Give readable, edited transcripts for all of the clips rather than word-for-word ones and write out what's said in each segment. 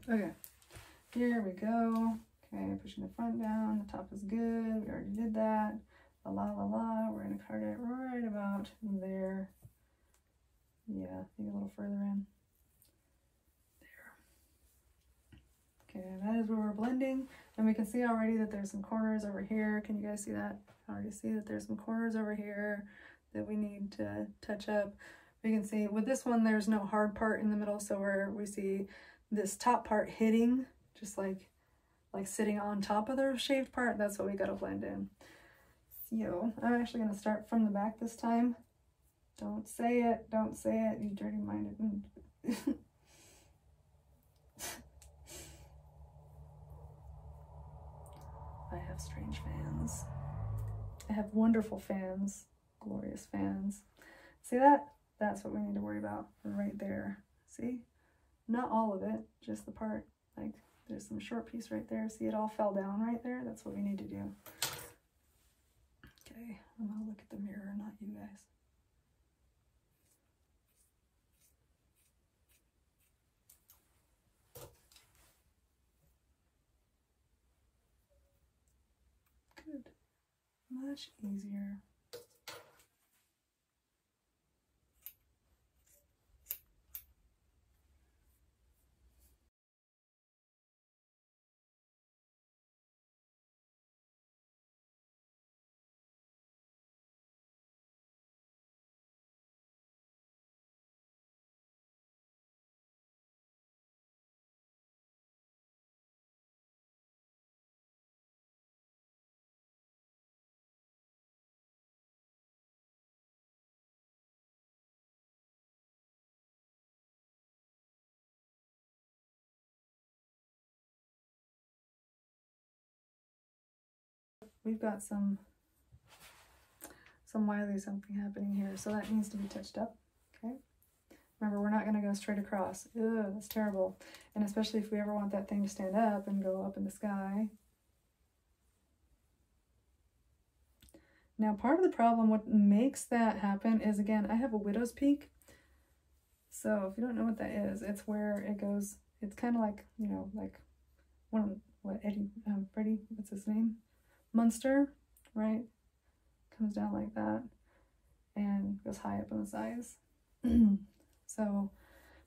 Okay, here we go. Okay, pushing the front down, the top is good, we already did that. La la la la, we're gonna cut it right about there. Yeah, maybe a little further in. There. Okay, that is where we're blending. And we can see already that there's some corners over here. Can you guys see that? I already see that there's some corners over here that we need to touch up. We can see with this one, there's no hard part in the middle. So where we see this top part hitting, just like sitting on top of the shaved part, that's what we gotta blend in. So I'm actually gonna start from the back this time. Don't say it, you dirty-minded. I have strange fans. I have wonderful fans, glorious fans. See that? That's what we need to worry about right there. See? Not all of it, just the part, like there's some short piece right there. See, it all fell down right there? That's what we need to do. Okay, I'm gonna look at the mirror, not you guys. Good. Much easier. We've got some wily something happening here, so that needs to be touched up. Okay, remember, we're not going to go straight across. Ugh, that's terrible. And especially if we ever want that thing to stand up and go up in the sky. Now, part of the problem, what makes that happen is, again, I have a widow's peak. So if you don't know what that is, it's where it goes, it's kind of like, you know, like Freddie, what's his name? Munster, right? Comes down like that and goes high up on the sides. So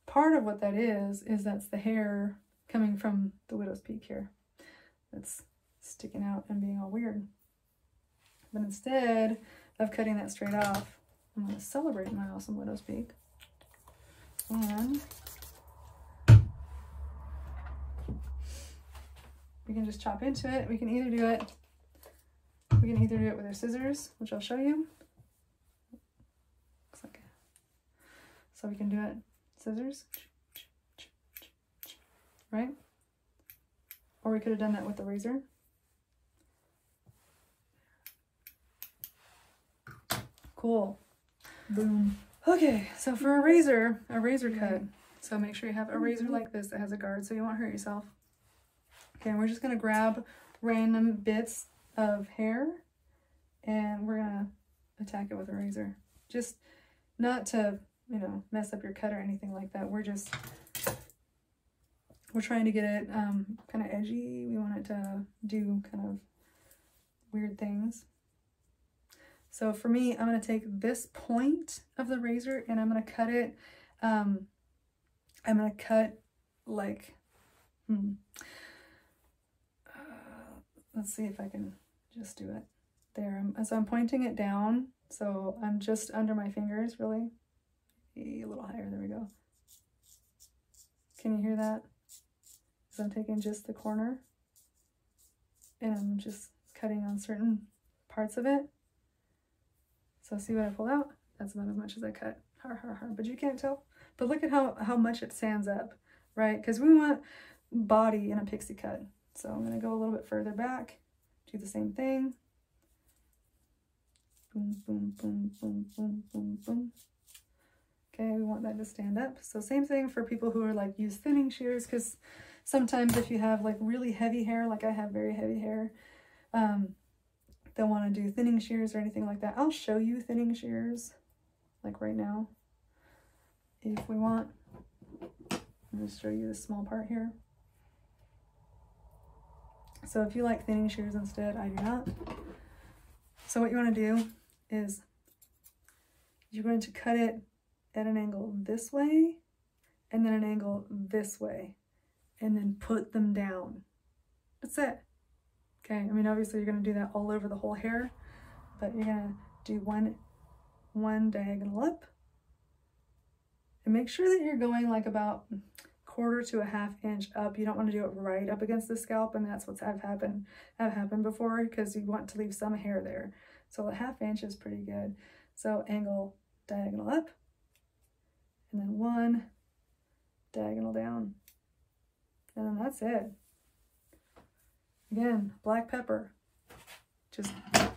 part of what that is that's the hair coming from the widow's peak here. That's sticking out and being all weird. But instead of cutting that straight off, I'm going to celebrate my awesome widow's peak. And we can just chop into it. We can either do it with our scissors, which I'll show you. Looks like it. So we can do it scissors, right? Or we could have done that with the razor. Cool. Boom. Okay, so for a razor cut, so make sure you have a razor like this that has a guard so you won't hurt yourself. Okay, and we're just gonna grab random bits of hair and we're gonna attack it with a razor. Just not to, you know, mess up your cut or anything like that. We're trying to get it kind of edgy. We want it to do kind of weird things. So for me, I'm going to take this point of the razor and I'm going to cut it. I'm going to cut like, let's see if I can just do it there. So I'm pointing it down. So I'm just under my fingers, really. A little higher, there we go. Can you hear that? So I'm taking just the corner and I'm just cutting on certain parts of it. So see what I pull out? That's about as much as I cut. Har, har, har. But you can't tell. But look at how much it stands up, right? Because we want body in a pixie cut. So I'm going to go a little bit further back, do the same thing. Boom, boom, boom, boom, boom, boom, boom. Okay, we want that to stand up. So same thing for people who are like use thinning shears, because sometimes if you have like really heavy hair, like I have very heavy hair, they'll want to do thinning shears or anything like that. I'll show you thinning shears like right now if we want. I'll just show you this small part here. So if you like thinning shears instead, I do not. So what you want to do is you're going to cut it at an angle this way and then an angle this way and then put them down. That's it. Okay, I mean, obviously you're going to do that all over the whole hair, but you're going to do one diagonal up. And make sure that you're going like about 1/4 to 1/2 inch up. You don't want to do it right up against the scalp, and that's what's have happened before, because you want to leave some hair there. So 1/2 inch is pretty good. So angle diagonal up, and then 1 diagonal down. And then that's it. Again, black pepper, just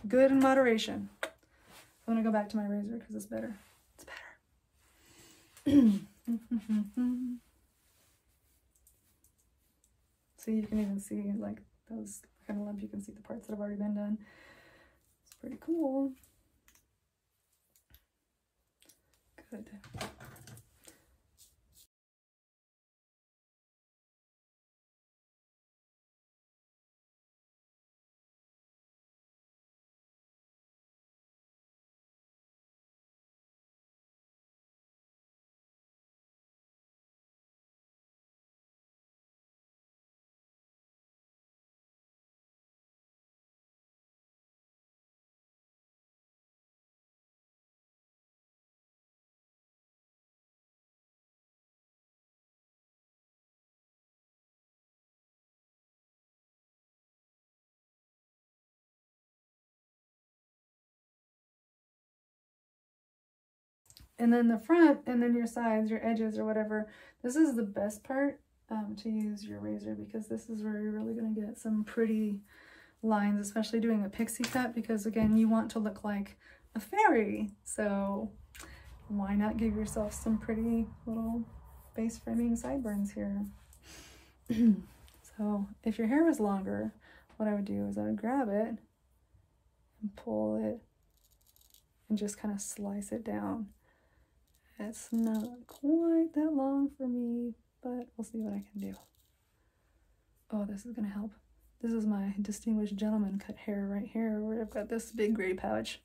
good in moderation. I'm gonna go back to my razor because it's better. It's better. So you can even see like those kind of lumps. You can see the parts that have already been done. It's pretty cool. Good. And then the front, and then your sides, your edges or whatever, this is the best part to use your razor, because this is where you're really going to get some pretty lines, especially doing a pixie cut, because again, you want to look like a fairy. So why not give yourself some pretty little face framing sideburns here? So if your hair was longer, what I would do is I would grab it and pull it and just kind of slice it down. It's not quite that long for me, but we'll see what I can do. Oh, this is gonna help. This is my distinguished gentleman cut hair right here, where I've got this big gray pouch.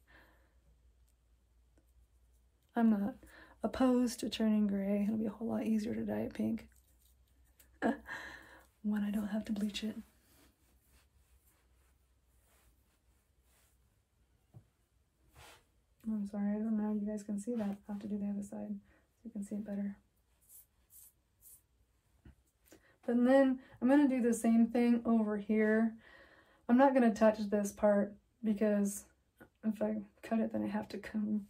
I'm not opposed to turning gray. It'll be a whole lot easier to dye it pink when I don't have to bleach it. I'm sorry, I don't know if you guys can see that. I'll have to do the other side so you can see it better. But then I'm going to do the same thing over here. I'm not going to touch this part, because if I cut it, then I have to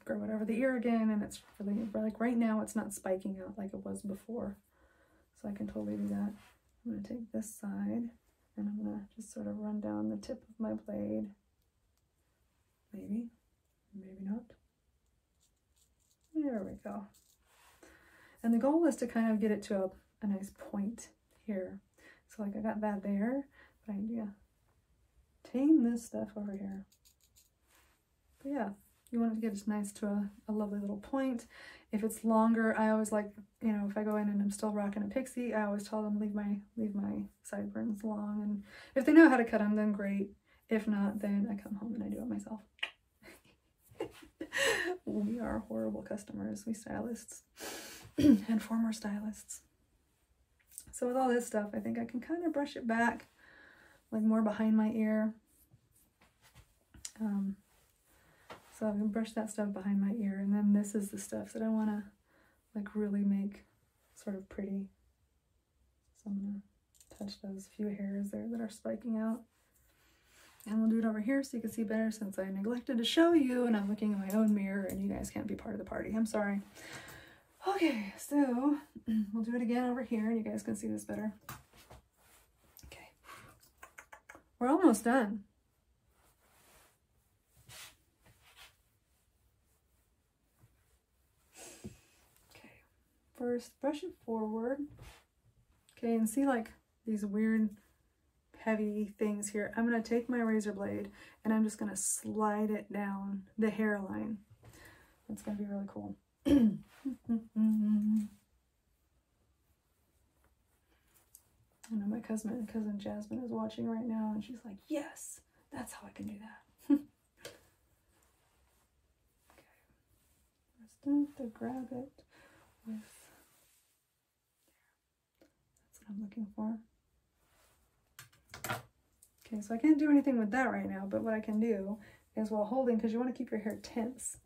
grow it over the ear again, and it's really, like right now, it's not spiking out like it was before. So I can totally do that. I'm going to take this side, and I'm going to just sort of run down the tip of my blade. Maybe. Maybe not. There we go. And the goal is to kind of get it to a nice point here. So like I got that there, but I need to tame this stuff over here. But yeah, you want it to get it nice to a lovely little point. If it's longer, I always like, you know, if I go in and I'm still rocking a pixie, I always tell them leave my sideburns long. And if they know how to cut them, then great. If not, then I come home and I do it myself. We are horrible customers, we stylists and former stylists. So with all this stuff, I think I can kind of brush it back, like more behind my ear. So I can brush that stuff behind my ear, and then this is the stuff that I want to like really make sort of pretty. So I'm going to touch those few hairs there that are spiking out. And we'll do it over here so you can see better, since I neglected to show you and I'm looking in my own mirror and you guys can't be part of the party. I'm sorry. Okay, so we'll do it again over here and you guys can see this better. Okay. We're almost done. Okay. First, brush it forward. Okay, and see like these weird heavy things here. I'm going to take my razor blade and I'm just going to slide it down the hairline. It's going to be really cool. I know my cousin Jasmine is watching right now, and she's like, yes, that's how I can do that. Okay. I still have to grab it with, that's what I'm looking for. Okay, so I can't do anything with that right now, but what I can do is while holding, because you want to keep your hair tense,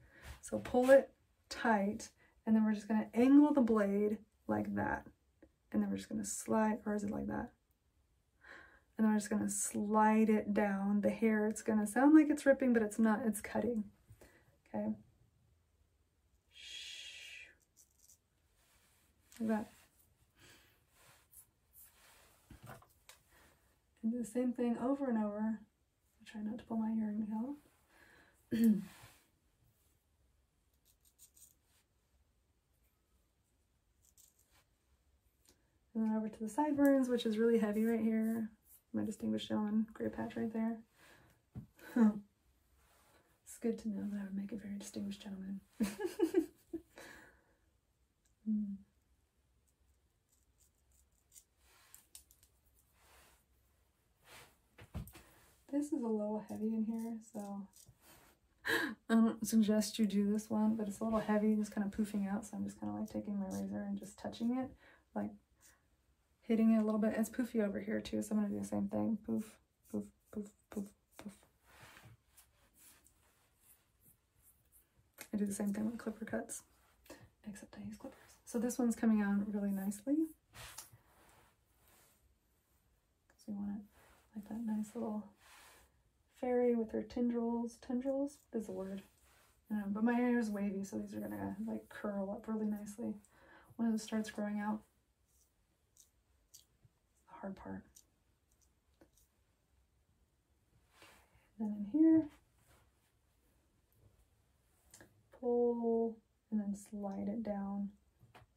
so pull it tight, and then we're just going to angle the blade like that. And then we're just going to slide, or is it like that? And then we're just going to slide it down the hair. It's going to sound like it's ripping, but it's not, it's cutting. Okay. Like that. And do the same thing over and over. I'll try not to pull my earring out. And then over to the sideburns, which is really heavy right here. My distinguished gentleman, gray patch right there. It's good to know that I would make a very distinguished gentleman. This is a little heavy in here, so I don't suggest you do this one, but it's a little heavy, just kind of poofing out, so I'm just kind of like taking my razor and just touching it, like hitting it a little bit. It's poofy over here too, so I'm going to do the same thing. Poof, poof, poof, poof, poof. I do the same thing with clipper cuts, except I use clippers. So this one's coming out really nicely. Because we want it like that nice little fairy with her tendrils. Tendrils is a word. But my hair is wavy, so these are going to like curl up really nicely when it starts growing out. Hard part. Then in here, pull and then slide it down.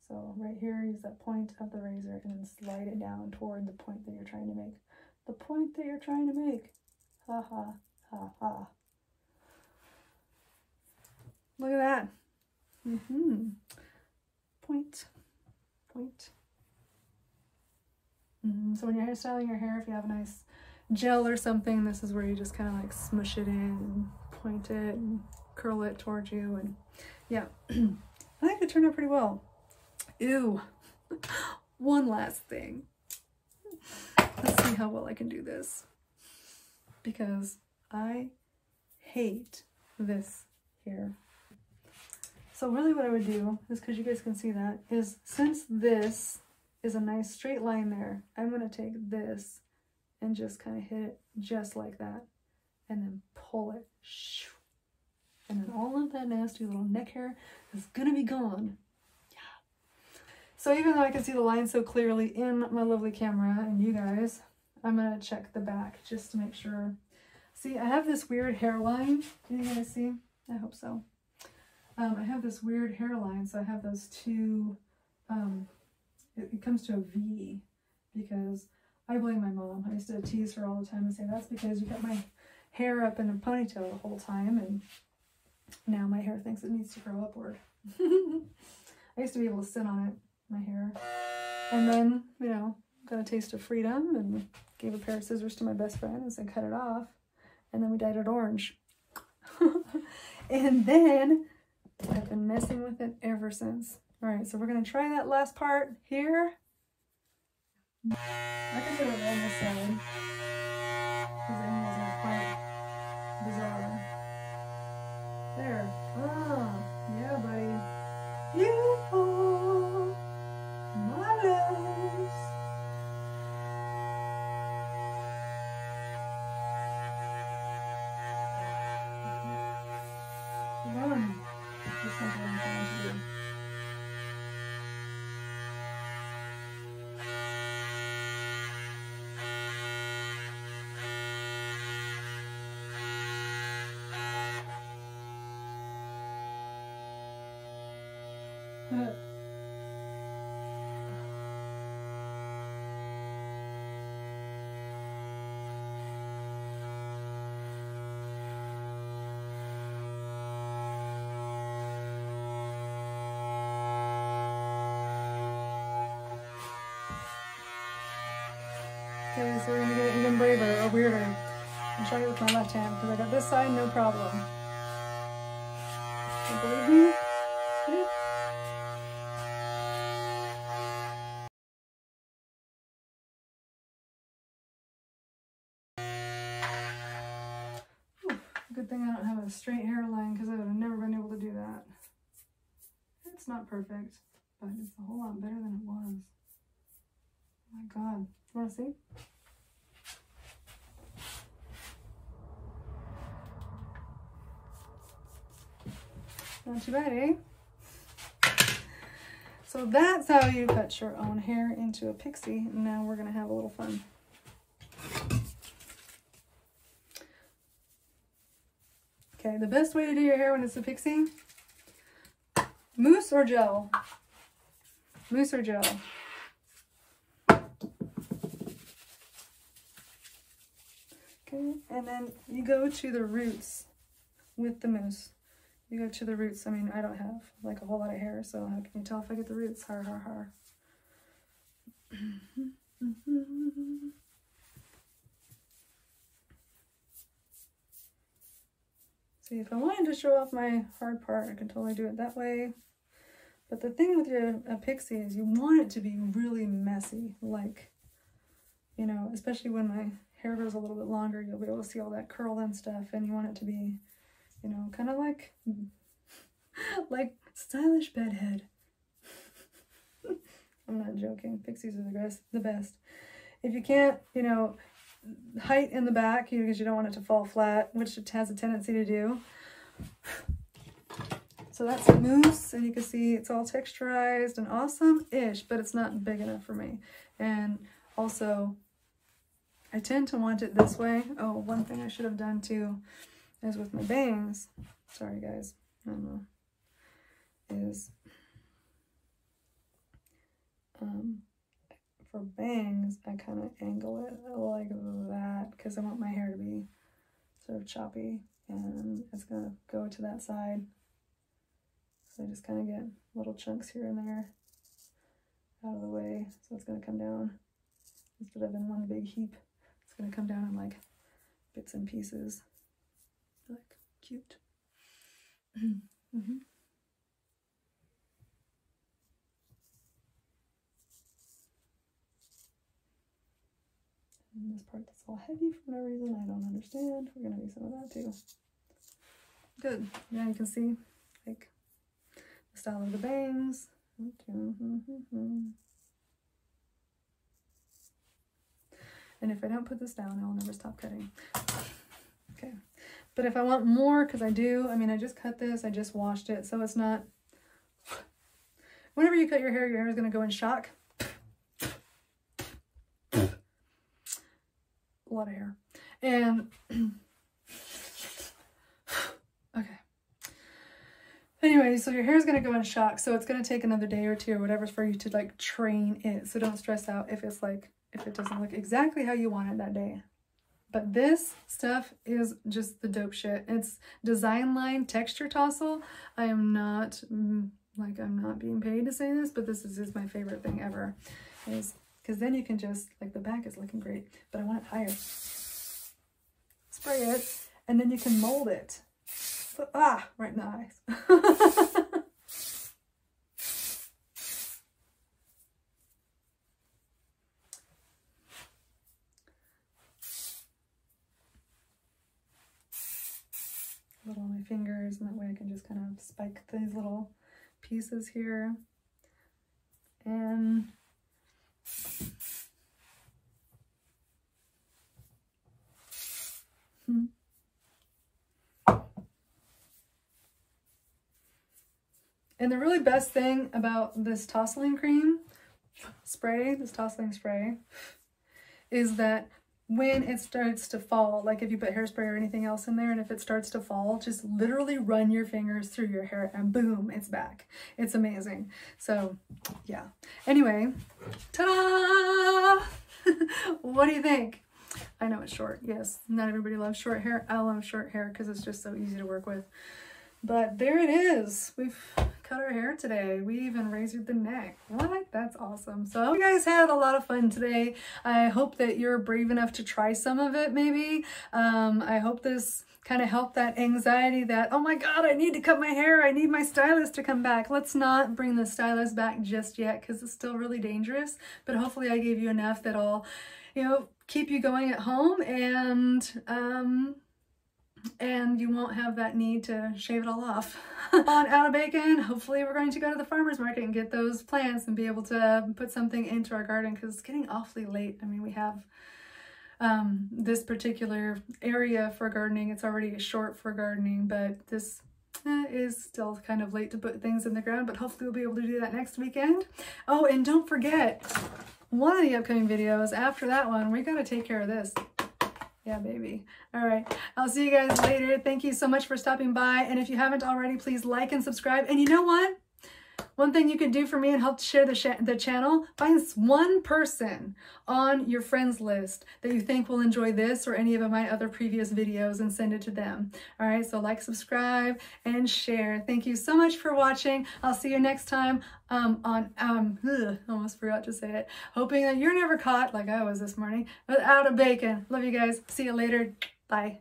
So right here, use that point of the razor and then slide it down toward the point that you're trying to make. The point that you're trying to make. Ha ha ha ha. Look at that. Point. Point. So when you're hairstyling your hair, if you have a nice gel or something, this is where you just kind of like smush it in and point it and curl it towards you. And yeah, I think it turned out pretty well. Ew. One last thing. Let's see how well I can do this. Because I hate this here. So really what I would do is, because you guys can see that, is since this is a nice straight line there, I'm going to take this and just kind of hit it just like that and then pull it, and then all of that nasty little neck hair is going to be gone. Yeah. So even though I can see the line so clearly in my lovely camera and you guys, I'm going to check the back just to make sure. See, I have this weird hairline. Can you guys see? I hope so. I have this weird hairline, so I have those two it comes to a V because I blame my mom. I used to tease her all the time and say, that's because you got my hair up in a ponytail the whole time, and now my hair thinks it needs to grow upward. I used to be able to sit on it, my hair, and then, you know, got a taste of freedom and gave a pair of scissors to my best friend and said, cut it off, and then we dyed it orange. And then I've been messing with it ever since. All right, so we're going to try that last part here. I can do it on this side, because the angles are quite bizarre. There. Ah, yeah, buddy. Beautiful. Marvelous. Run. This is what I'm trying to do. Okay, so we're gonna get it even braver or weirder. I'll try it with my left hand because I got this side, no problem. You believe me? Yeah. Good thing I don't have a straight hairline because I would have never been able to do that. It's not perfect, but it's a whole lot better than it was. Oh my God. You want to see? Not too bad, eh? So that's how you cut your own hair into a pixie. Now we're going to have a little fun. Okay, the best way to do your hair when it's a pixie, mousse or gel? Mousse or gel? Okay, and then you go to the roots with the mousse. You go to the roots. I mean, I don't have like a whole lot of hair, so how can you tell if I get the roots? Har, har, har. See, if I wanted to show off my hard part, I can totally do it that way. But the thing with a pixie is you want it to be really messy, like, you know, especially when my hair grows a little bit longer, you'll be able to see all that curl and stuff, and you want it to be, you know, kind of like stylish bedhead. I'm not joking. Pixies are the best. If you can't, you know, height in the back because you don't want it to fall flat, which it has a tendency to do. So that's a mousse, and you can see it's all texturized and awesome-ish, but it's not big enough for me. And also, I tend to want it this way. Oh, one thing I should have done too is with my bangs. Sorry guys, I don't know. Is for bangs, I kind of angle it like that because I want my hair to be sort of choppy, and it's gonna go to that side. So I just kind of get little chunks here and there out of the way. So it's gonna come down instead of in one big heap. It's gonna come down in like bits and pieces. Like cute. Mm-hmm. And this part that's all heavy for no reason I don't understand. We're gonna do some of that too. Good. Yeah, you can see like the style of the bangs. And if I don't put this down, I'll never stop cutting. Okay. But if I want more, because I do, I mean, I just cut this, I just washed it, so it's not, whenever you cut your hair is going to go in shock. A lot of hair. And, okay. Anyway, so your hair is going to go in shock, so it's going to take another day or two or whatever for you to like train it. So don't stress out if it's like, if it doesn't look exactly how you want it that day. But this stuff is just the dope shit. It's design line texture tousle. I am not, like, I'm not being paid to say this, but this is my favorite thing ever. Is because then you can just, like, the back is looking great, but I want it higher. Spray it, and then you can mold it. So, right in the eyes. Little on my fingers, and that way I can just kind of spike these little pieces here. And the really best thing about this tousling cream spray, this tousling spray, is that when it starts to fall, like if you put hairspray or anything else in there, and if it starts to fall, just literally run your fingers through your hair and boom, it's back. It's amazing. So yeah. Anyway, ta-da! What do you think? I know it's short. Yes, not everybody loves short hair. I love short hair because it's just so easy to work with. But there it is. We've cut our hair today. We even razored the neck. What? That's awesome. So you guys had a lot of fun today. I hope that you're brave enough to try some of it maybe. I hope this kind of helped that anxiety that, oh my God, I need to cut my hair. I need my stylist to come back. Let's not bring the stylist back just yet because it's still really dangerous. But hopefully I gave you enough that'll, you know, keep you going at home, and you won't have that need to shave it all off. On Out of Bacon, hopefully we're going to go to the farmer's market and get those plants and be able to put something into our garden because it's getting awfully late. I mean, we have this particular area for gardening. It's already short for gardening, but this is still kind of late to put things in the ground, but hopefully we'll be able to do that next weekend. Oh, and don't forget, one of the upcoming videos, after that one, we got to take care of this. Yeah, baby. All right. I'll see you guys later. Thank you so much for stopping by. And if you haven't already, please like and subscribe. And you know what? One thing you can do for me and help share the channel, find one person on your friends list that you think will enjoy this or any of my other previous videos and send it to them. All right, so like, subscribe, and share. Thank you so much for watching. I'll see you next time almost forgot to say it. Hoping that you're never caught like I was this morning without a bacon. Love you guys. See you later. Bye.